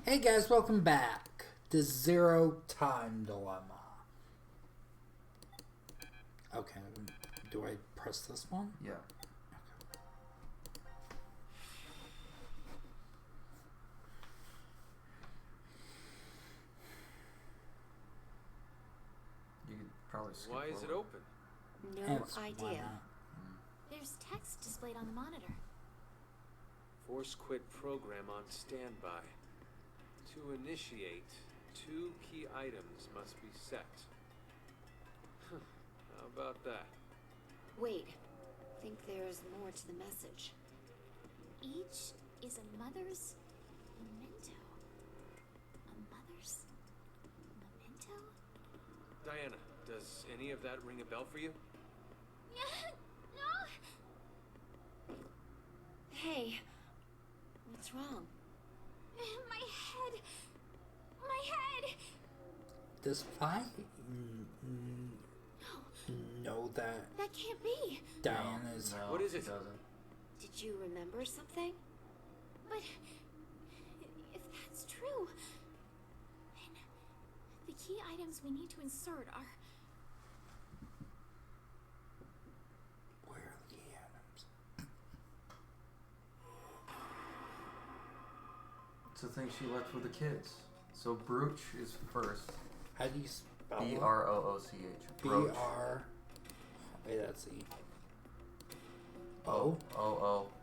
Hey guys, welcome back to Zero Time Dilemma. Okay, do I press this one? Yeah. You could probably skip Why is it forward. open? No Why idea. not? There's text displayed on the monitor. Force quit program on standby. To initiate, 2 key items must be set. How about that? Wait, think there's more to the message. Each is a mother's memento. A mother's memento? Diana, does any of that ring a bell for you? No! Hey, what's wrong? My head! My head! Does I know that That can't be! Diana's... No, What is she it? doesn't. Did you remember something? But if that's true, then the key items we need to insert are... Where are the atoms? It's the thing she left with the kids. So Brooch is first. How do you spell it? B-R-O-O-C-H. Brooch. B-R... Wait, that's E. O-O-O-C-H.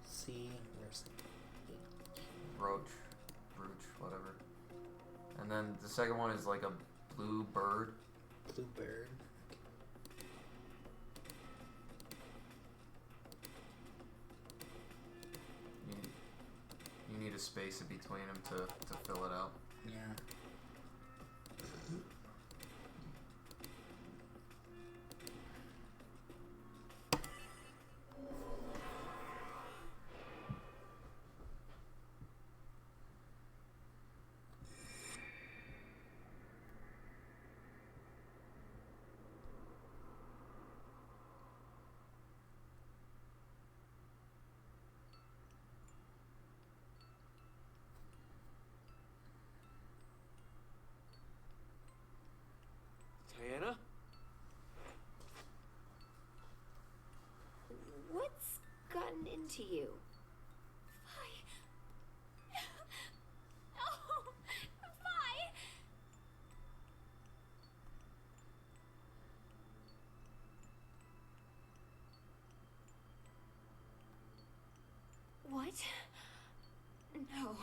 C... Where's E? Brooch. Whatever. And then the second one is like a blue bird. Bluebird. You need a space in between them to fill it out. Yeah. Diana? What's gotten into you? Fi. Oh, Fi. What? No.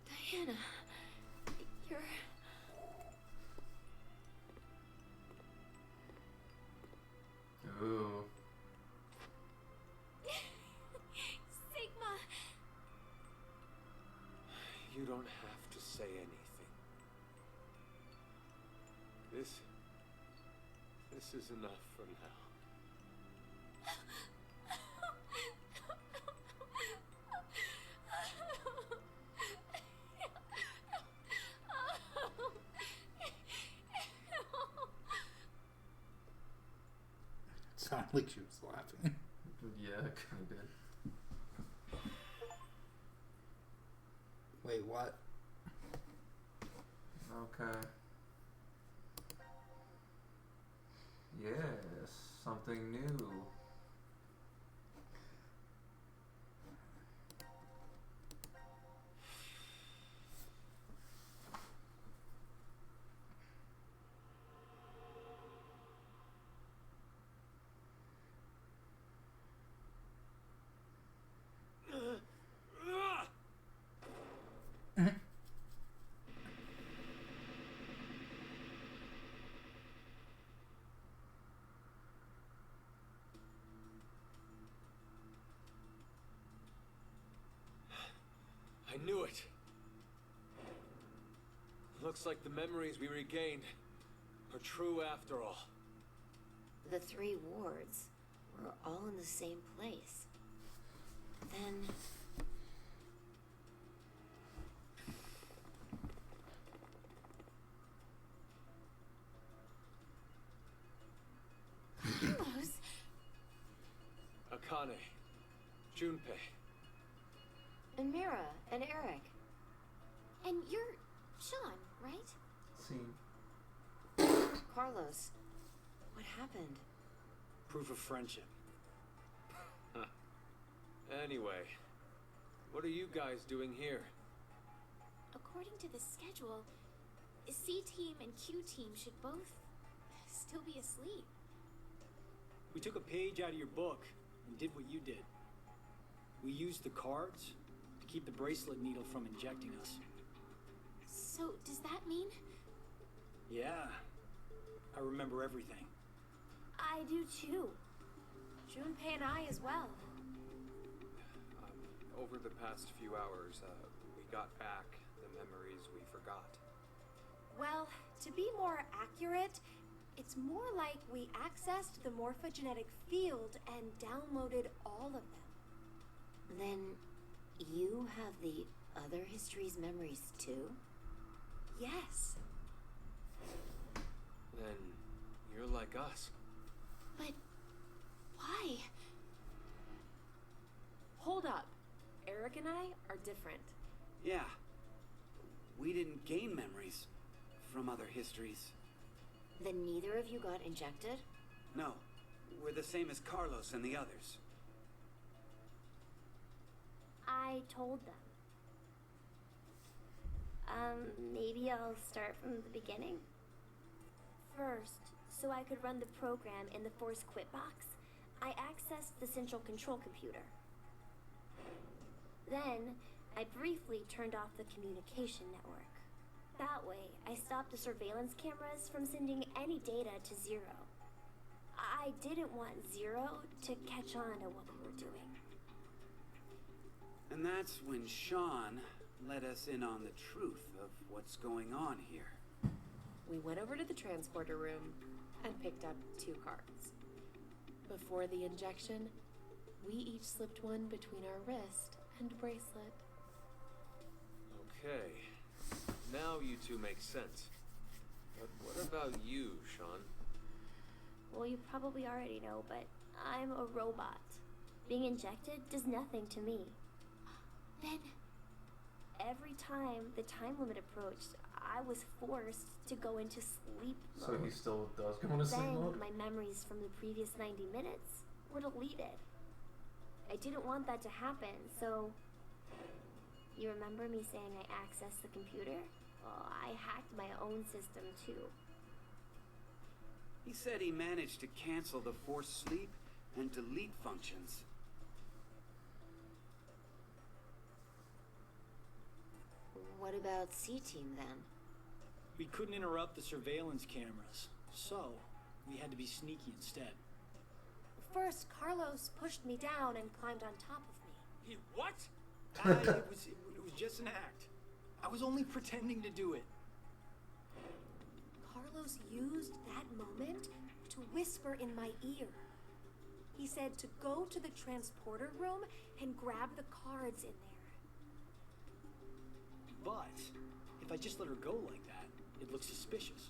Diana, you're... Ooh. Sigma. You don't have to say anything. This is enough for now. It sounded like she was laughing. Yeah, it kind of did. Wait, what? Okay. Yes, something new. I knew it. Looks like the memories we regained are true after all. The 3 wards were all in the same place. Then... Carlos? Akane, Junpei, And Mira, and Eric. And you're Sean, right? See. Carlos. What happened? Proof of friendship. Anyway, what are you guys doing here? According to the schedule, C team and Q team should both still be asleep. We took a page out of your book and did what you did. We used the cards to keep the bracelet needle from injecting us. So, does that mean? Yeah, I remember everything. I do too. Junpei and I as well. Over the past few hours, we got back the memories we forgot. Well, to be more accurate, it's more like we accessed the morphogenetic field and downloaded all of them. Then you have the other history's memories too? Yes. Then you're like us. But why? Hold up. Eric and I are different. Yeah. We didn't gain memories from other histories. Then neither of you got injected? No. We're the same as Carlos and the others. I told them. Maybe I'll start from the beginning. First, so I could run the program in the Force Quit box, I accessed the central control computer. Then, I briefly turned off the communication network. That way, I stopped the surveillance cameras from sending any data to Zero. I didn't want Zero to catch on to what we were doing. And that's when Sean let us in on the truth of what's going on here. We went over to the transporter room and picked up 2 cards. Before the injection, we each slipped one between our wrist and bracelet. Okay. Now you two make sense. But what about you, Sean? Well, you probably already know, but I'm a robot. Being injected does nothing to me. Then, Every time the time limit approached, I was forced to go into sleep mode. So he still does go into sleep Then mode? my memories from the previous 90 minutes were deleted. I didn't want that to happen, so... You remember me saying I accessed the computer? Well, I hacked my own system too. He said he managed to cancel the forced sleep and delete functions. What about C-Team then? We couldn't interrupt the surveillance cameras, so we had to be sneaky instead. First, Carlos pushed me down and climbed on top of me. What? It was just an act. I was only pretending to do it. Carlos used that moment to whisper in my ear. He said to go to the transporter room and grab the cards in there. But if I just let her go like that, it looks suspicious.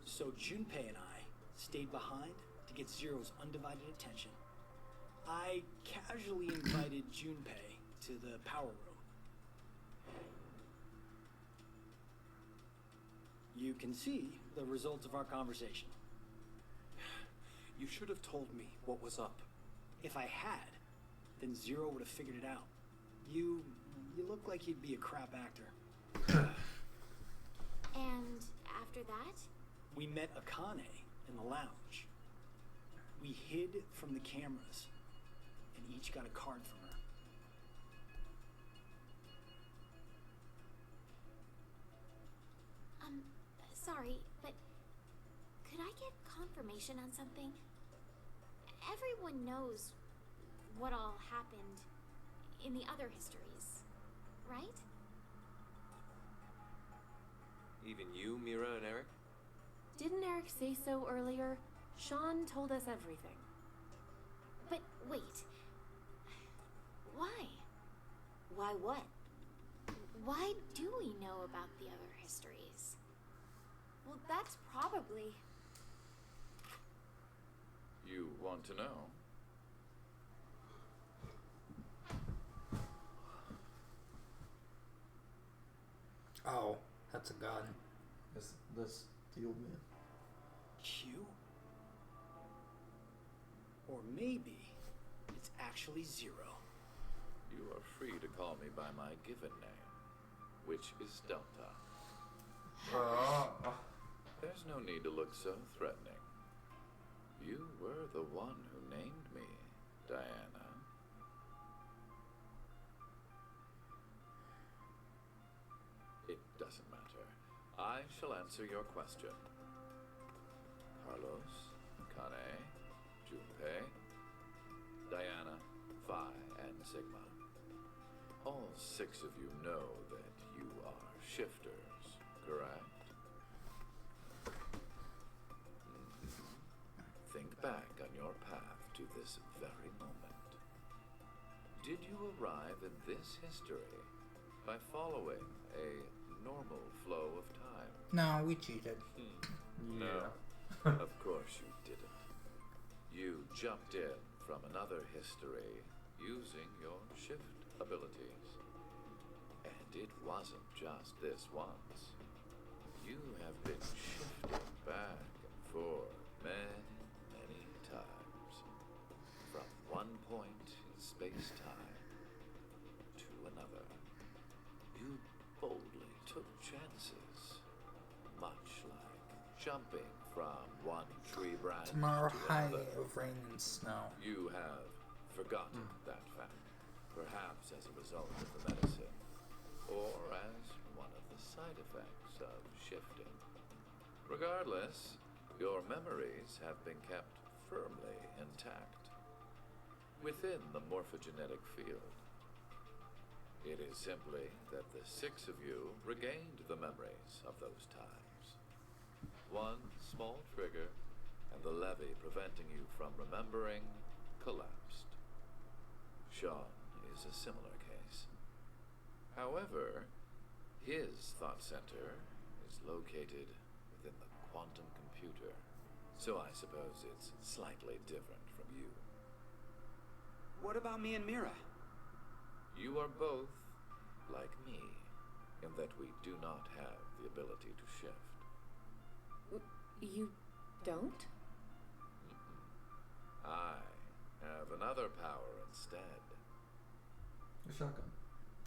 So Junpei and I stayed behind to get Zero's undivided attention. I casually invited Junpei to the power room. You can see the results of our conversation. You should have told me what was up. If I had, then Zero would have figured it out. You look like you'd be a crap actor. and after that? We met Akane in the lounge. We hid from the cameras and each got a card from her. Sorry, but could I get confirmation on something? Everyone knows what all happened in the other histories, right? Even you, Mira and Eric? Didn't Eric say so earlier? Sean told us everything. But wait. Why? Why what? Why do we know about the other histories? Well, that's probably... You want to know? That's a gun. Is this the old man? Q? Or maybe it's actually Zero. You are free to call me by my given name, which is Delta. There's no need to look so threatening. You were the one who named me, Diana. It doesn't matter. I shall answer your question. Carlos, Kane, Junpei, Diana, Phi, and Sigma. All 6 of you know that you are shifters, correct? Think back on your path to this very moment. Did you arrive in this history by following a normal flow of time? No, we cheated. No, of course you didn't. You jumped in from another history using your shift abilities. And it wasn't just this once. You have been shifting back and forth many times. From one point in space-time to another. You boldly took chances. Much like jumping from one tree branch Tomorrow to high another. of rain and snow. You have forgotten that fact, perhaps as a result of the medicine, or as one of the side effects of shifting. Regardless, your memories have been kept firmly intact within the morphogenetic field. It is simply that the 6 of you regained the memories of those times. One small trigger, and the levee preventing you from remembering collapsed. Sean is a similar case. However, his thought center is located within the quantum computer, so I suppose it's slightly different from you. What about me and Mira? You are both like me, in that we do not have the ability to shift. You don't? I have another power instead. A shotgun.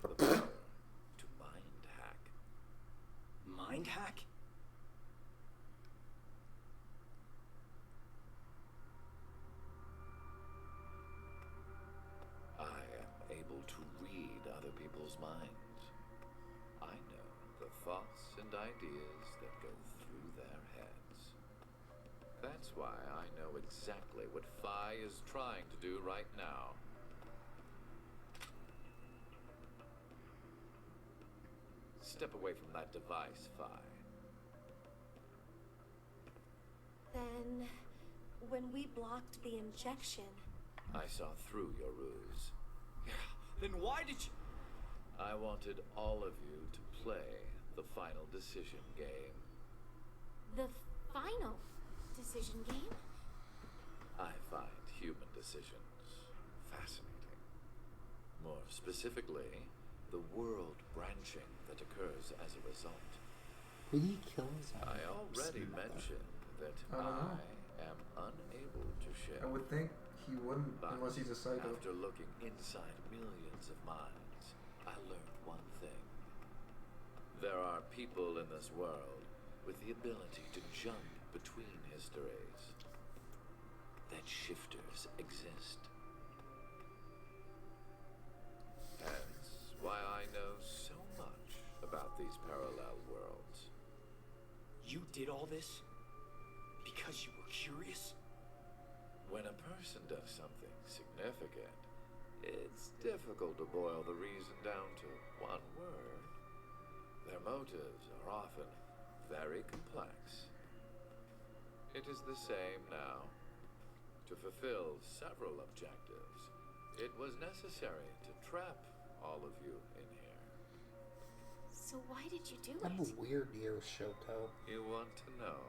The power to mind hack. Mind hack? I am able to read other people's minds. I know the thoughts and ideas that go through their heads. That's why I know exactly what Phi is trying to do right now. Step away from that device, Phi. Then, when we blocked the injection, I saw through your ruse. Then why did you... I wanted all of you to play the final decision game. The final decision game? I find human decisions fascinating. More specifically, the world branching that occurs as a result. Did he kill his own I already mother? mentioned that I don't know. I am unable to share. I would think he wouldn't But unless he's a psycho. after looking inside millions of minds, I learned one thing. There are people in this world with the ability to jump between histories. That shifters exist. Hence why I know so much about these parallel worlds. You did all this because you were curious? When a person does something significant, it's difficult to boil the reason down to one word. Their motives are often very complex. It is the same now. To fulfill several objectives, it was necessary to trap all of you in here. So why did you do I'm it? a weird year, Shoto. You want to know?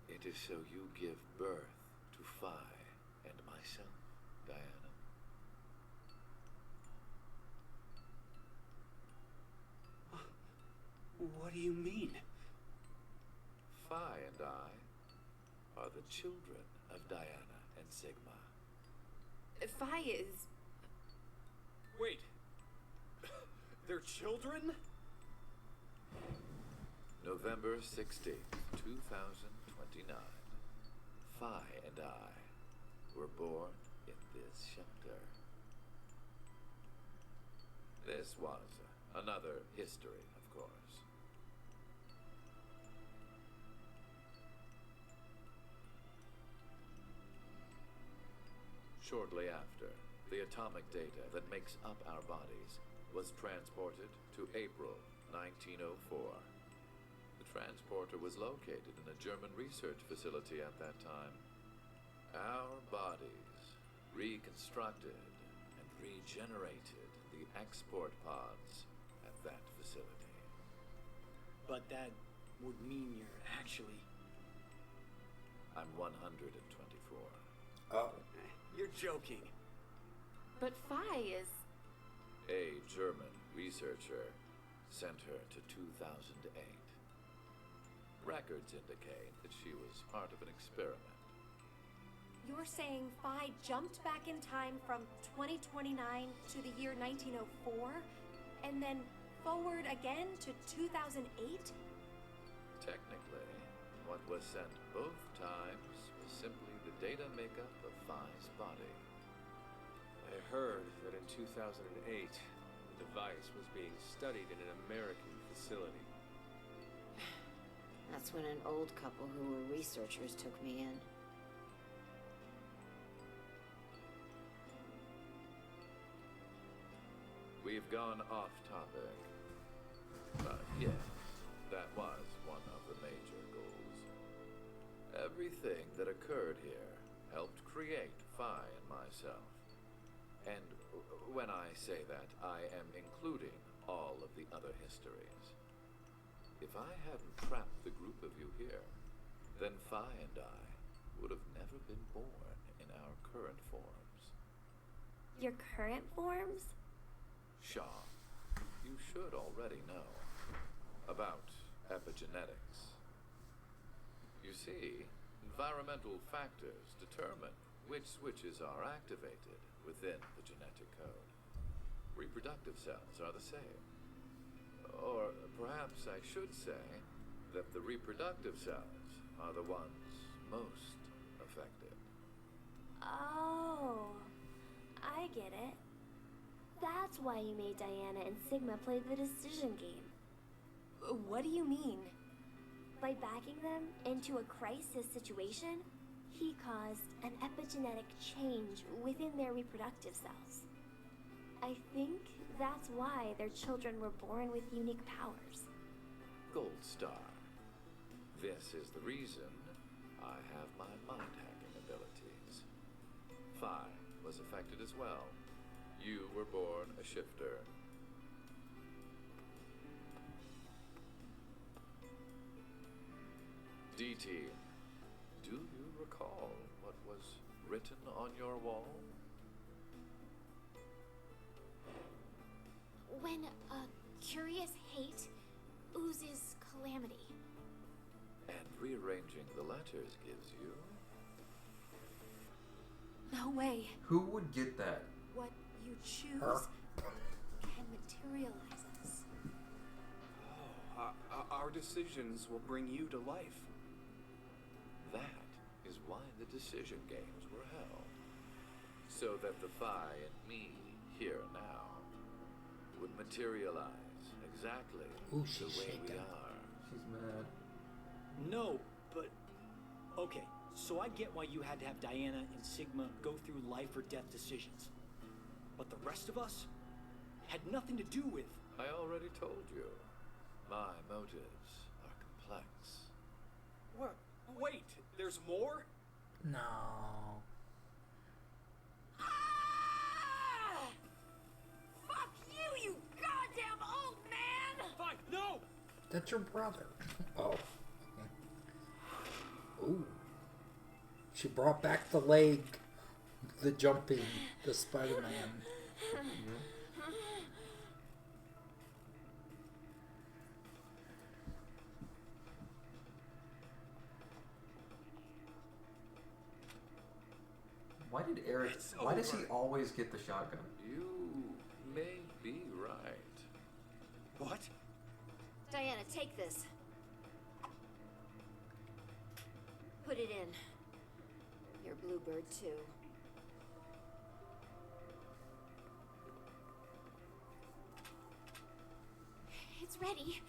It is so you give birth to Phi and myself, Diana. do you mean? Phi and I are the children of Diana and Sigma. Phi is... Wait. They're children? November 16th, 2029. Phi and I were born in this shelter. This was another history, of course. Shortly after, the atomic data that makes up our bodies was transported to April 1904. The transporter was located in a German research facility at that time. Our bodies reconstructed and regenerated the export pods at that facility. But that would mean you're actually... I'm 124. Oh. You're joking. But Phi is... A German researcher sent her to 2008. Records indicate that she was part of an experiment. You're saying Phi jumped back in time from 2029 to the year 1904, and then forward again to 2008? Technically, what was sent both times was simply the data makeup of Phi's body. I heard that in 2008, the device was being studied in an American facility. That's when an old couple who were researchers took me in. We've gone off topic. But yes, that was one of the major goals. Everything that occurred here helped create Phi and myself. And when I say that, I am including all of the other histories. If I hadn't trapped the group of you here, then Phi and I would have never been born in our current forms. Your current forms? Shaw, you should already know about epigenetics. You see, environmental factors determine which switches are activated within the genetic code. Reproductive cells are the same. Or perhaps I should say that the reproductive cells are the ones most affected. Oh, I get it. That's why you made Diana and Sigma play the decision game. What do you mean? By backing them into a crisis situation, he caused an epigenetic change within their reproductive cells. I think that's why their children were born with unique powers. Gold Star. This is the reason I have my mind-hacking abilities. Phi was affected as well. You were born a shifter. D-Team, do you recall what was written on your wall? When a curious hate oozes calamity. And rearranging the letters gives you... No way. Who would get that? What you choose can materialize us. Oh, our decisions will bring you to life. That is why the decision games were held. So that the Phi and me, here and now, would materialize exactly Ooh, the she's way we shaking. are. She's mad. No, but... Okay, so I get why you had to have Diana and Sigma go through life or death decisions. But the rest of us had nothing to do with... I already told you. My motives are complex. What? Wait, there's more? No. Ah! Fuck you, you goddamn old man! Fine, no! That's your brother. Oh. Ooh. She brought back the leg, the jumping, the Spider-Man. did Eric? Why does he always get the shotgun? You may be right. What? Diana, take this. Put it in. Your bluebird, too. It's ready.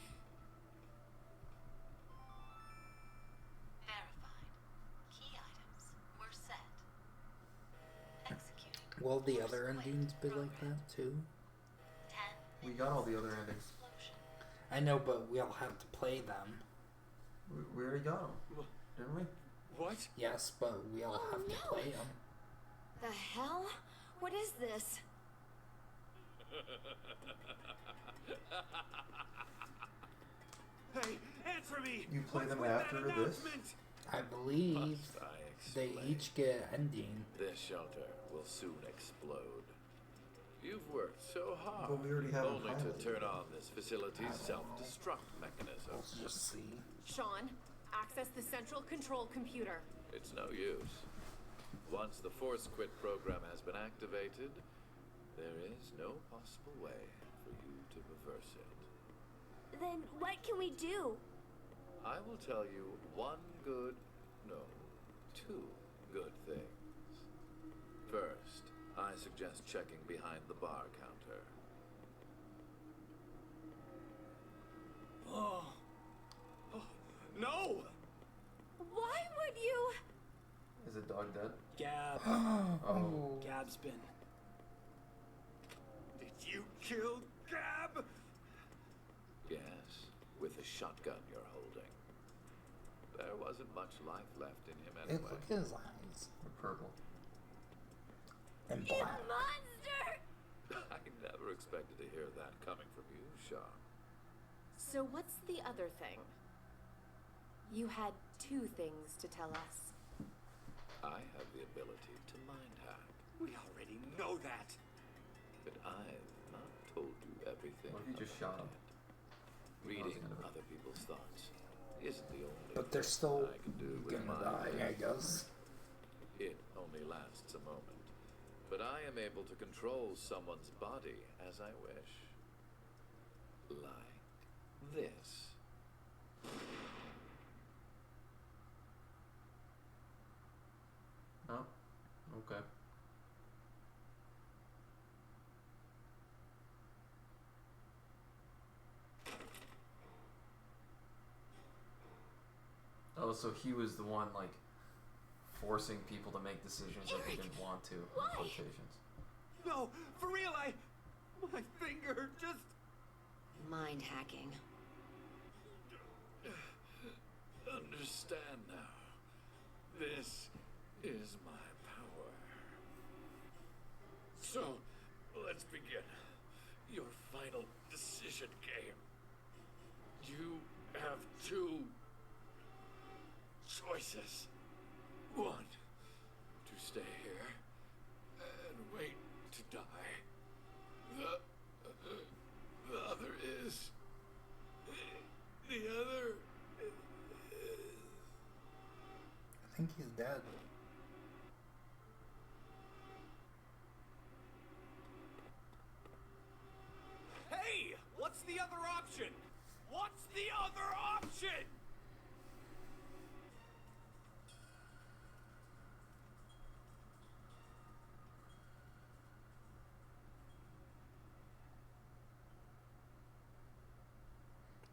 Verified. Key items were set. Executing. Will the other endings be like that too? 10. We got all the other endings. I know, but we'll have to play them. We already got them, didn't we? What? Yes, but we'll have to play them. The hell? What is this? Hey, answer me! You play What's them with after that this? announcement? I believe Must I they explain? each get ending. This shelter will soon explode. You've worked so hard, But we already have them only to highlighted. turn on this facility's self-destruct mechanism. Let's just see. Sean, access the central control computer. It's no use. Once the force quit program has been activated, there is no possible way for you to reverse it. Then what can we do? I will tell you two good things. First, I suggest checking behind the bar counter. Oh. No! Why would you? Is the dog dead? Gab. Oh. Gab's been. Did you kill Gab? Yes, with the shotgun you're holding. There wasn't much life left in him Hey, anyway. look at his eyes. They're purple. And You black. monster! I never expected to hear that coming from you, Shaw. So what's the other thing? You had two things to tell us. I have the ability to mind hack, We already know that. but I've not told you everything. What if you just shot about him? it. Reading other people's thoughts isn't the only But they're thing still I can do with gonna my die, I brain. guess. It only lasts a moment, but I am able to control someone's body as I wish. Like this. Oh, okay. Oh, so he was the one, like, forcing people to make decisions that they didn't want to. in quotations. No, for real, my finger just... Mind hacking. Understand now. This is my power. So, let's begin. Your final decision game. You have two choices. One, to stay here and wait to die. The other is... The other I think he's dead. Hey! What's the other option? What's the other option?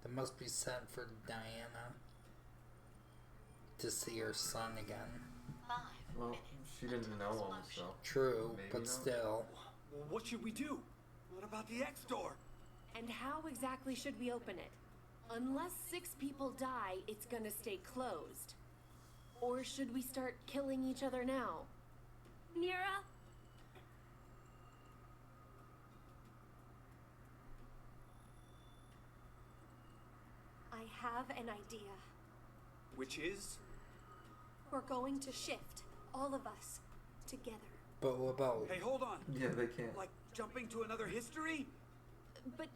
That must be sent for Diana to see her son again. 5 Well, minutes. she didn't know him, so. True, Maybe but not. still. Well, what should we do? What about the X door? And how exactly should we open it? Unless 6 people die, it's gonna stay closed. Or should we start killing each other now? Mira? I have an idea. Which is? We're going to shift, all of us, together. But what about... Hey, hold on. Yeah, they can't. Like jumping to another history? But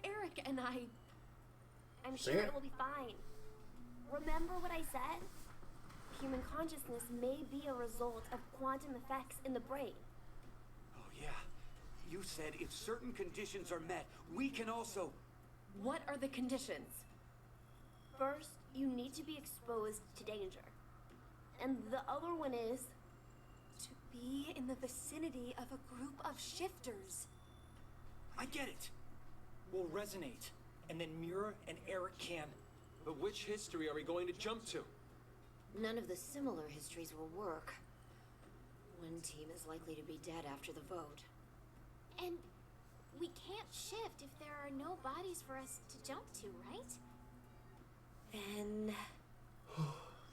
Eric and I... I'm sure There. it will be fine. Remember what I said? human consciousness may be a result of quantum effects in the brain. Oh, yeah. You said if certain conditions are met, we can also... What are the conditions? First, you need to be exposed to danger. And the other one is... To be in the vicinity of a group of shifters. I get it. We'll resonate, and then Mira and Eric can... But which history are we going to jump to? None of the similar histories will work. One team is likely to be dead after the vote. And we can't shift if there are no bodies for us to jump to, right? Then...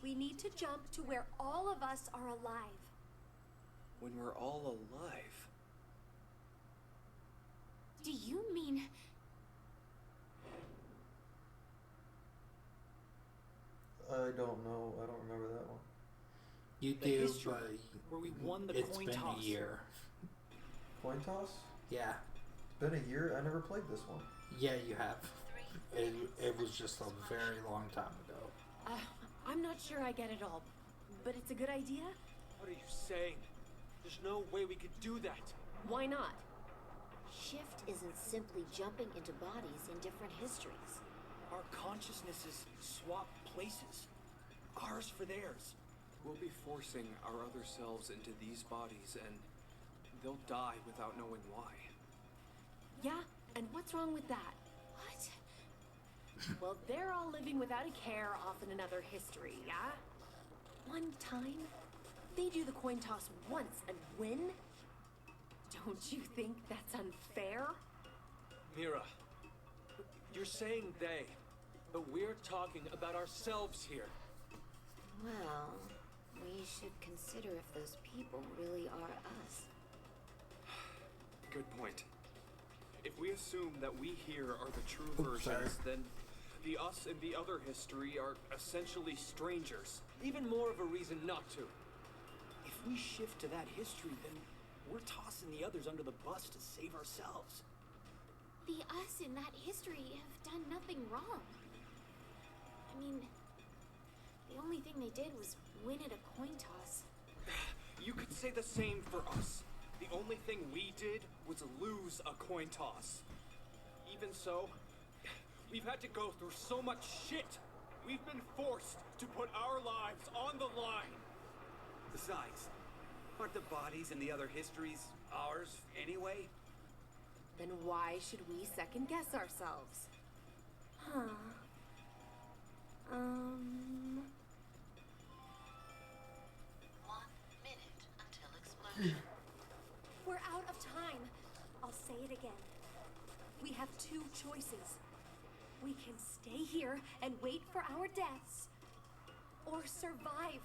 we need to jump to where all of us are alive. When we're all alive... Do you mean... I don't know. I don't remember that one. You The do, history but where we won the it's coin been toss. a year. Coin toss? Yeah. Been a year? I never played this one. Yeah, you have. It was just a very long time ago. I'm not sure I get it all, but it's a good idea. What are you saying? There's no way we could do that. Why not? Shift isn't simply jumping into bodies in different histories. Our consciousnesses swap places. Ours for theirs. We'll be forcing our other selves into these bodies, and they'll die without knowing why. Yeah, and what's wrong with that? What? Well, they're all living without a care off in another history, yeah? One time, they do the coin toss once and win? Don't you think that's unfair? Mira, you're saying they, but we're talking about ourselves here. Well, we should consider if those people really are us. Good point. If we assume that we here are the true Oops, versions, sorry. then the us in the other history are essentially strangers. Even more of a reason not to. If we shift to that history, then we're tossing the others under the bus to save ourselves. The us in that history have done nothing wrong. I mean, the only thing they did was win at a coin toss. You could say the same for us. The only thing we did was lose a coin toss. Even so, we've had to go through so much shit. We've been forced to put our lives on the line. Besides, aren't the bodies in the other histories ours anyway? Then why should we second guess ourselves? Huh. 1 minute until explosion. We're out of time. I'll say it again. We have two choices. We can stay here and wait for our deaths, or survive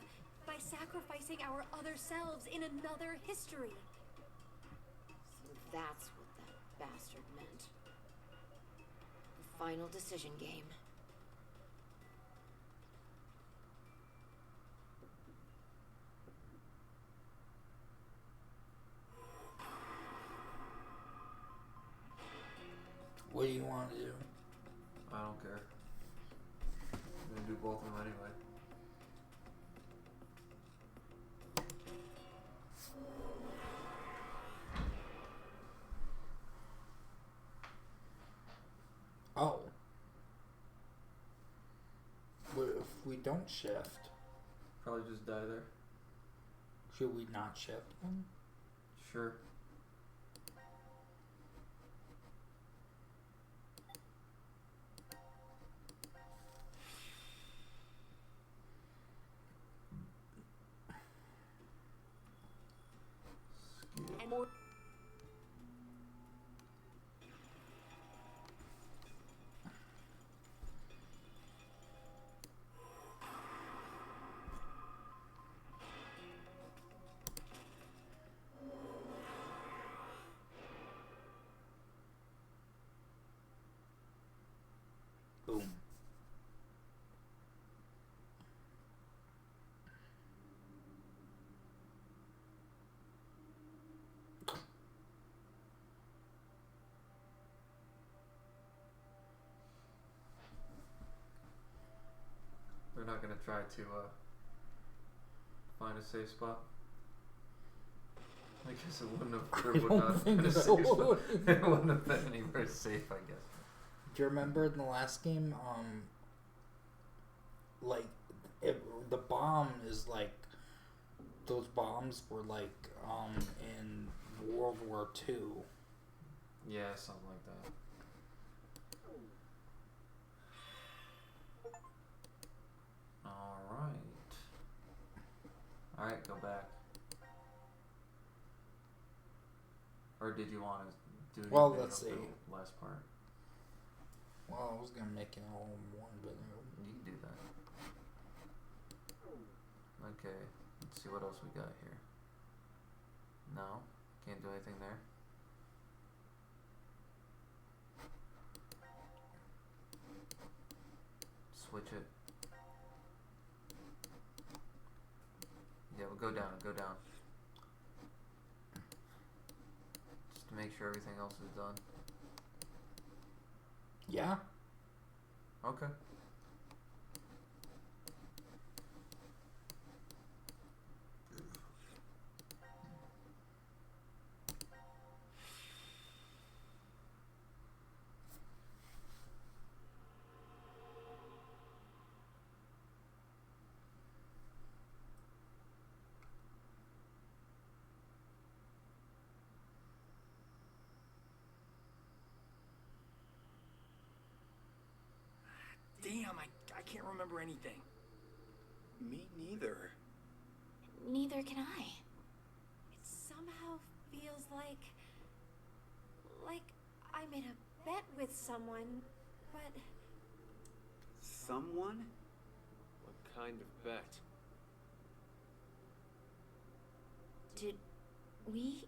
by sacrificing our other selves in another history. So that's what that bastard meant. The final decision game. What do you want to do? I don't care. I'm gonna do both of them anyway. Oh. What if we don't shift? Probably just die there. Should we not shift then? Sure. And more. Boom. They're not gonna try to find a safe spot? I guess it wouldn't have. There I would don't not have think been a so. safe spot. It wouldn't have been anywhere safe, I guess. Do you remember in the last game, like, the bomb is like, those bombs were like, in World War II. Yeah, something like that. Alright, go back. Or did you want to do Well, anything let's of see. the last part? Well, I was gonna make it all in one, but You can do that. Okay, let's see what else we got here. No, can't do anything there. Switch it. Yeah, we'll go down, go down. Just to make sure everything else is done. yeah. Okay. Damn, I can't remember anything. Me neither. Neither can I. It somehow feels like I made a bet with someone, but Someone? What kind of bet? Did we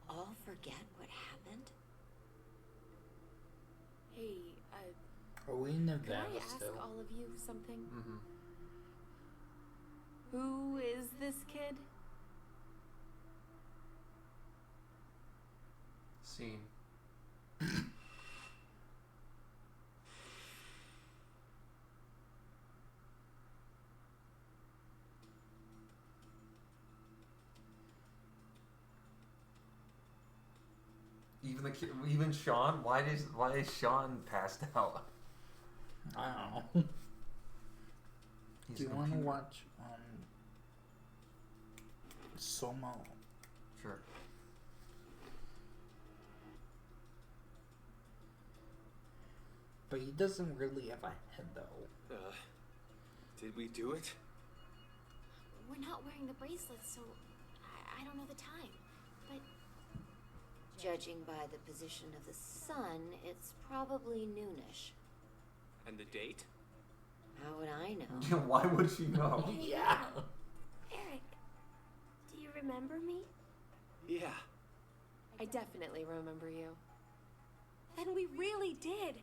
all forget what happened? Hey, Are we in can Nevada I ask still? all of you something? Mm-hmm. Who is this kid? Scene. Even the kid, even Sean. Why is Sean passed out? I don't know. He's Do you a want to computer. watch Somo? Sure. But he doesn't really have a head though. Did we do it? We're not wearing the bracelets, so I don't know the time. But Judging by the position of the sun, it's probably noonish. And the date? How would I know? Why would she know? Yeah. Eric, do you remember me? Yeah. I definitely remember you. then we really did.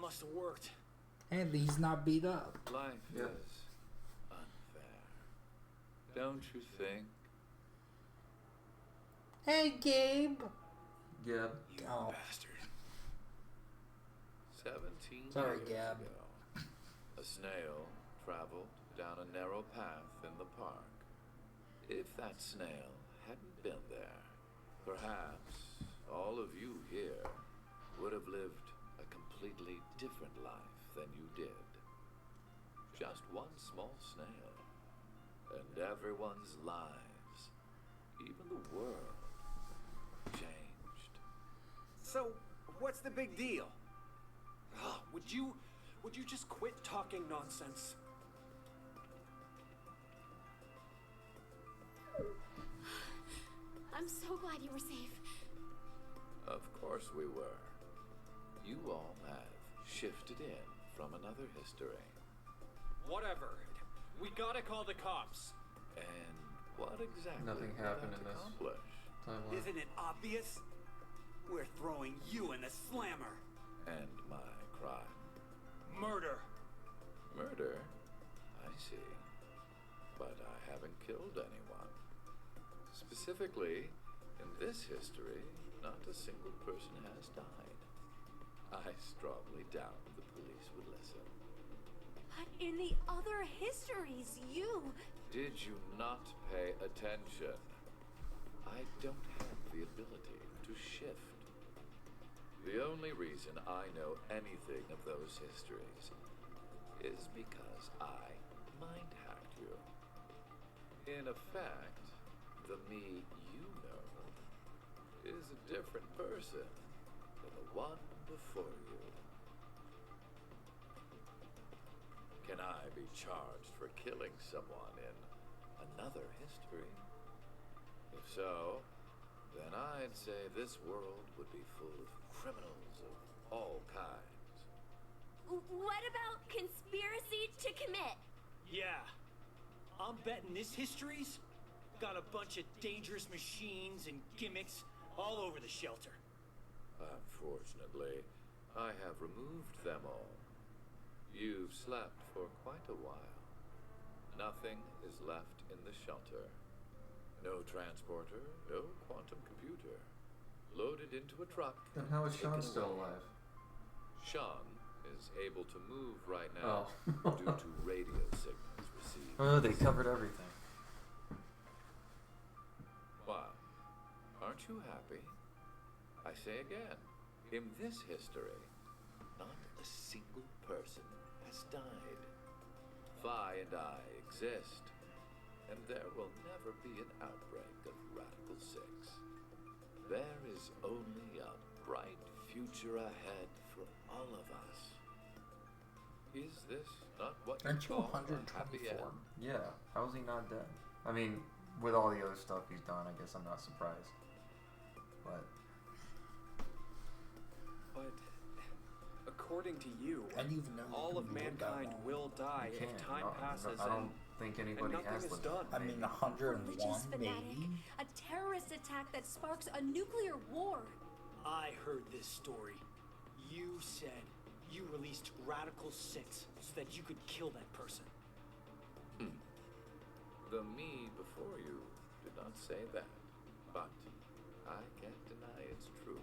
Must have worked. And he's not beat up. Life Yeah. is unfair. Don't you think? Hey, Gabe. Yeah. You Oh. bastard. 17 Sorry, years Gab. ago, a snail traveled down a narrow path in the park. If that snail hadn't been there, perhaps all of you here would have lived a completely different life than you did. Just one small snail, and everyone's lives, even the world, changed. So, what's the big deal? Would you just quit talking nonsense? I'm so glad you were safe. Of course we were. You all have shifted in from another history. Whatever. We gotta call the cops. And what exactly Nothing would happened that in this accomplish? timeline. Isn't it obvious? We're throwing you in the slammer. And my crime? Murder. Murder? I see. But I haven't killed anyone. Specifically, in this history, not a single person has died. I strongly doubt the police would listen. But in the other histories, you... Did you not pay attention? I don't have the ability to shift. The only reason I know anything of those histories is because I mind-hacked you. In effect, the me you know is a different person than the one before you. Can I be charged for killing someone in another history? If so, then I'd say this world would be full of criminals of all kinds. What about conspiracy to commit? Yeah. I'm betting this history's got a bunch of dangerous machines and gimmicks all over the shelter. Unfortunately, I have removed them all. You've slept for quite a while. Nothing is left in the shelter. No transporter, no quantum computer. Loaded into a truck. Then how is Sean taken still away. alive? Sean is able to move right now due to radio signals received. Oh, they covered everything. Why? Aren't you happy? I say again, in this history, not a single person has died. Vi and I exist, and there will never be an outbreak of Radical 6. There is only a bright future ahead for all of us. Is this not what you Aren't you call a happy 124? end? Yeah, how is he not dead? I mean, with all the other stuff he's done, I guess I'm not surprised. But according to you, I didn't even know all of you lived that mankind long. will die you if can't. time passes I don't think anybody nothing has is lived done. I mean, 101, Religious fanatic. maybe? A terrorist attack that sparks a nuclear war. I heard this story. You said you released Radical 6 so that you could kill that person. The me before you did not say that, but I can't deny it's true.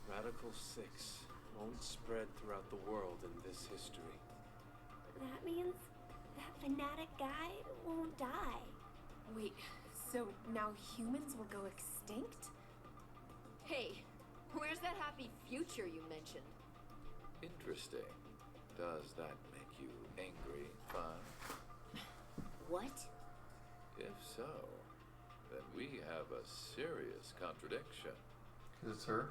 Radical 6 won't spread throughout the world in this history. That means that fanatic guy won't die. Wait, so now humans will go extinct? Hey, where's that happy future you mentioned? Interesting. Does that make you angry, Fun? What? If so, then we have a serious contradiction. it's her.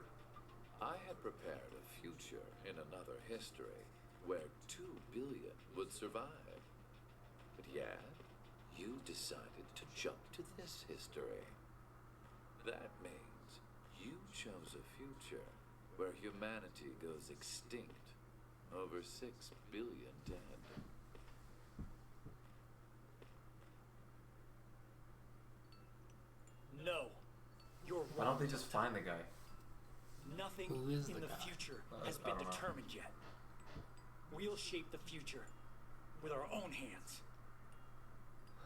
I had prepared a future in another history where 2 billion would survive. But yet, you decided to jump to this history. That means you chose a future where humanity goes extinct, over 6 billion dead. No, you're wrong. Why don't they just find the guy? Nothing Who is in the the guy? future I has been don't know. determined yet. We'll shape the future with our own hands.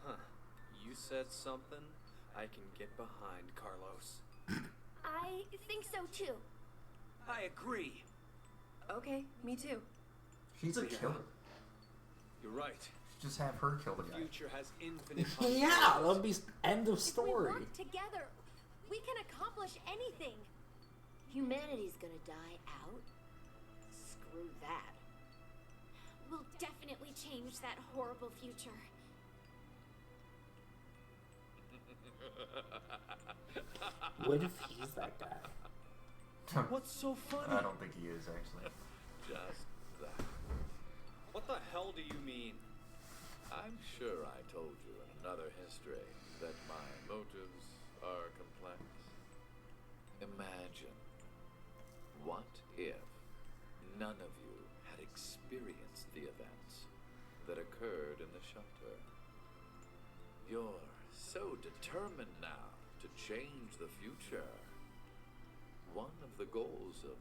Huh. You said something I can get behind, Carlos. I think so too. I agree. Okay, me too. She's a killer. You're right. Just have her kill the The guy. future has infinite Yeah, possibilities. that'll be end of If we story. work together, we can accomplish anything. Humanity's gonna die out? Screw that. We'll definitely change that horrible future. What if he's that guy? What's so funny? I don't think he is, actually. Just that. What the hell do you mean? I'm sure I told you in another history that my motives are complex. Imagine, what if none of you had experienced the events that occurred in the shelter? You're so determined now to change the future. One of the goals of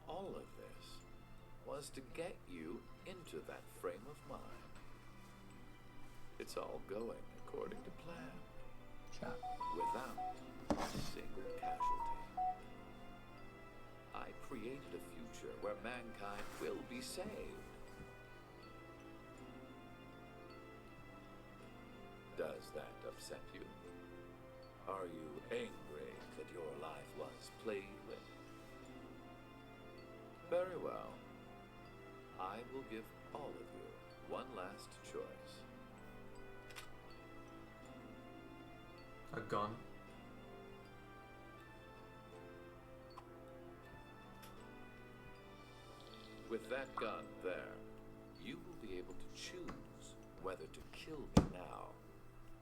all of this was to get you into that frame of mind. It's all going according to plan, Chat. without a single casualty. I created a future where mankind will be saved. Are you angry that your life was played with? Very well. I will give all of you one last choice. A gun. With that gun there, you will be able to choose whether to kill me now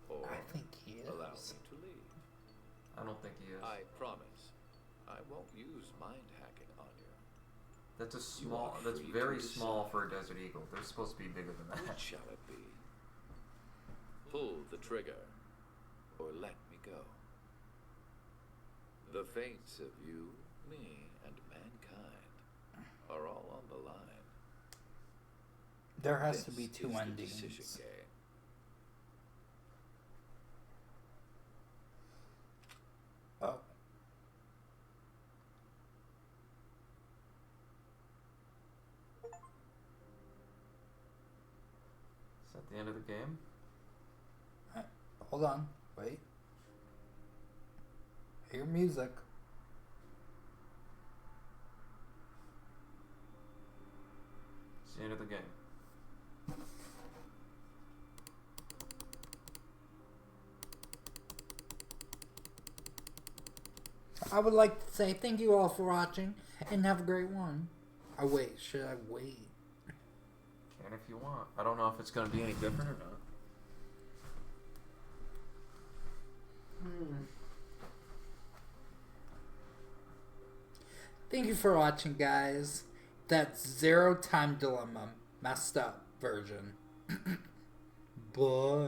or I think he is. allow me to leave. I don't think he is. I promise I won't use mind hacking on you. That's a You small. are That's free to very decide. small for a desert eagle. They're supposed to be bigger than that. Which shall it be? Pull the trigger or let me go. The fates of you, me, and mankind are all on the line. There has to This be two is the endings. decision game. Oh. Is that the end of the game? Hold on. Wait. Hear music. It's the end of the game. I would like to say thank you all for watching and have a great one. Should I wait? And if you want. I don't know if it's going to be any different or not. Thank you for watching, guys. That's Zero Time Dilemma, messed up version. Bye.